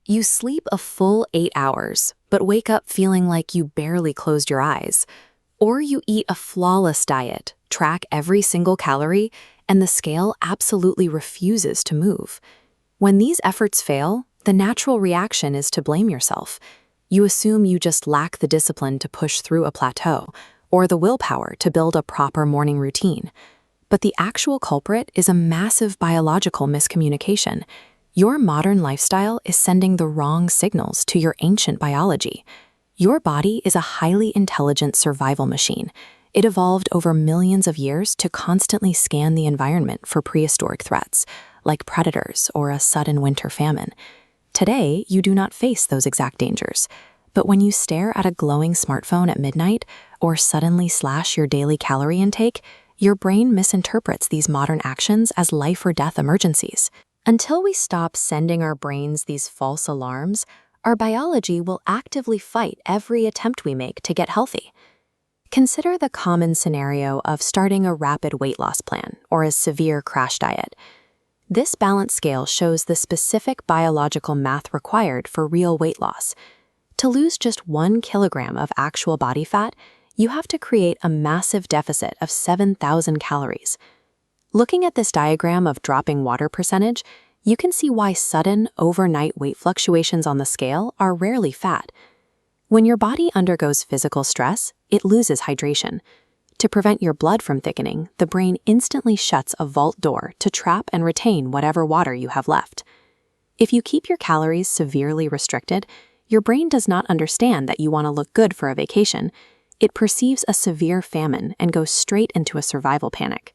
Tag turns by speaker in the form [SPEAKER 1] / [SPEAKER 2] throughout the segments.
[SPEAKER 1] You sleep a full 8 hours, but wake up feeling like you barely closed your eyes. Or you eat a flawless diet, track every single calorie, and the scale absolutely refuses to move. When these efforts fail, the natural reaction is to blame yourself. You assume you just lack the discipline to push through a plateau, or the willpower to build a proper morning routine. But the actual culprit is a massive biological miscommunication. Your modern lifestyle is sending the wrong signals to your ancient biology. Your body is a highly intelligent survival machine. It evolved over millions of years to constantly scan the environment for prehistoric threats, like predators or a sudden winter famine. Today, you do not face those exact dangers. But when you stare at a glowing smartphone at midnight or suddenly slash your daily calorie intake, your brain misinterprets these modern actions as life or death emergencies. Until we stop sending our brains these false alarms, our biology will actively fight every attempt we make to get healthy. Consider the common scenario of starting a rapid weight loss plan or a severe crash diet. This balance scale shows the specific biological math required for real weight loss. To lose just 1 kilogram of actual body fat, you have to create a massive deficit of 7,000 calories. Looking at this diagram of dropping water percentage, you can see why sudden, overnight weight fluctuations on the scale are rarely fat. When your body undergoes physical stress, it loses hydration. To prevent your blood from thickening, the brain instantly shuts a vault door to trap and retain whatever water you have left. If you keep your calories severely restricted, your brain does not understand that you want to look good for a vacation. It perceives a severe famine and goes straight into a survival panic.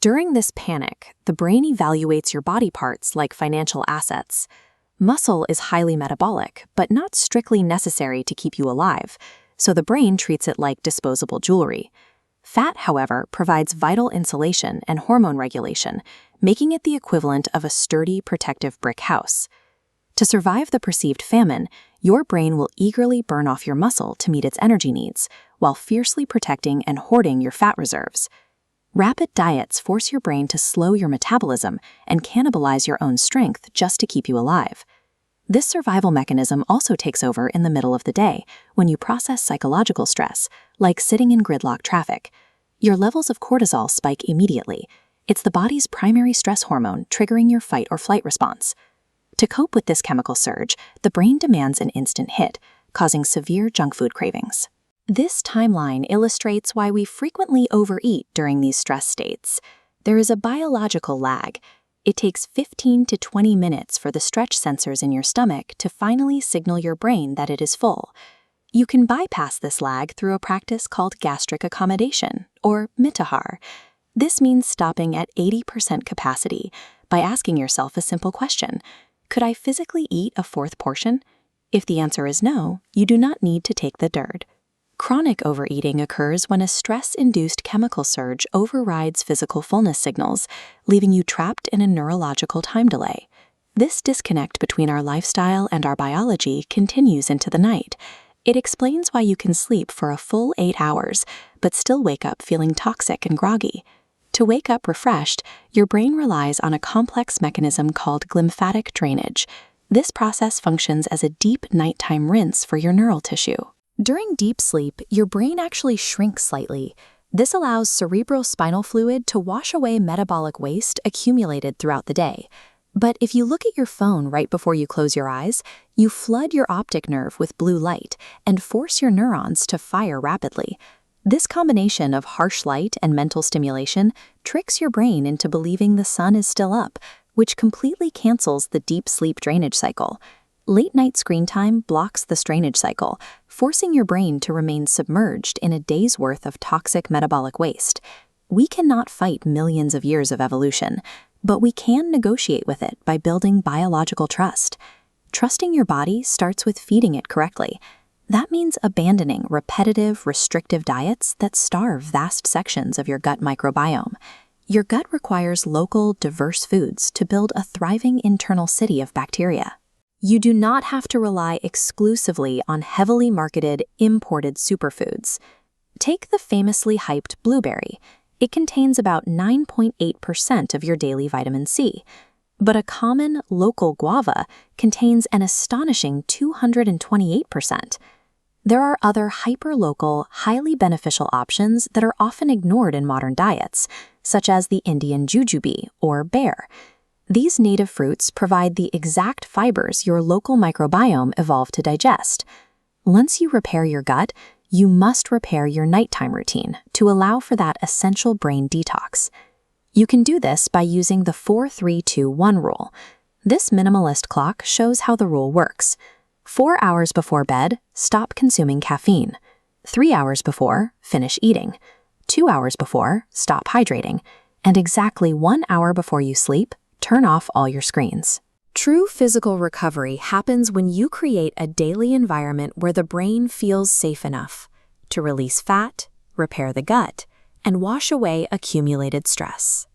[SPEAKER 1] During this panic, the brain evaluates your body parts like financial assets. Muscle is highly metabolic, but not strictly necessary to keep you alive, so the brain treats it like disposable jewelry. Fat, however, provides vital insulation and hormone regulation, making it the equivalent of a sturdy, protective brick house. To survive the perceived famine, your brain will eagerly burn off your muscle to meet its energy needs, while fiercely protecting and hoarding your fat reserves. Rapid diets force your brain to slow your metabolism and cannibalize your own strength just to keep you alive. This survival mechanism also takes over in the middle of the day when you process psychological stress, like sitting in gridlock traffic. Your levels of cortisol spike immediately. It's the body's primary stress hormone triggering your fight or flight response. To cope with this chemical surge, the brain demands an instant hit, causing severe junk food cravings. This timeline illustrates why we frequently overeat during these stress states. There is a biological lag. It takes 15 to 20 minutes for the stretch sensors in your stomach to finally signal your brain that it is full. You can bypass this lag through a practice called gastric accommodation, or mitahar. This means stopping at 80% capacity by asking yourself a simple question: could I physically eat a fourth portion? If the answer is no, you do not need to take the DIRD. Chronic overeating occurs when a stress-induced chemical surge overrides physical fullness signals, leaving you trapped in a neurological time delay. This disconnect between our lifestyle and our biology continues into the night. It explains why you can sleep for a full 8 hours, but still wake up feeling toxic and groggy. To wake up refreshed, your brain relies on a complex mechanism called glymphatic drainage. This process functions as a deep nighttime rinse for your neural tissue. During deep sleep, your brain actually shrinks slightly. This allows cerebrospinal fluid to wash away metabolic waste accumulated throughout the day. But if you look at your phone right before you close your eyes, you flood your optic nerve with blue light and force your neurons to fire rapidly. This combination of harsh light and mental stimulation tricks your brain into believing the sun is still up, which completely cancels the deep sleep drainage cycle. Late-night screen time blocks the drainage cycle, forcing your brain to remain submerged in a day's worth of toxic metabolic waste. We cannot fight millions of years of evolution, but we can negotiate with it by building biological trust. Trusting your body starts with feeding it correctly. That means abandoning repetitive, restrictive diets that starve vast sections of your gut microbiome. Your gut requires local, diverse foods to build a thriving internal city of bacteria. You do not have to rely exclusively on heavily marketed, imported superfoods. Take the famously hyped blueberry. It contains about 9.8% of your daily vitamin C. But a common local guava contains an astonishing 228%. There are other hyperlocal, highly beneficial options that are often ignored in modern diets, such as the Indian jujube or bear. These native fruits provide the exact fibers your local microbiome evolved to digest. Once you repair your gut, you must repair your nighttime routine to allow for that essential brain detox. You can do this by using the 4-3-2-1 rule. This minimalist clock shows how the rule works. 4 hours before bed, stop consuming caffeine. 3 hours before, finish eating. 2 hours before, stop hydrating. And exactly 1 hour before you sleep, turn off all your screens. True physical recovery happens when you create a daily environment where the brain feels safe enough to release fat, repair the gut, and wash away accumulated stress.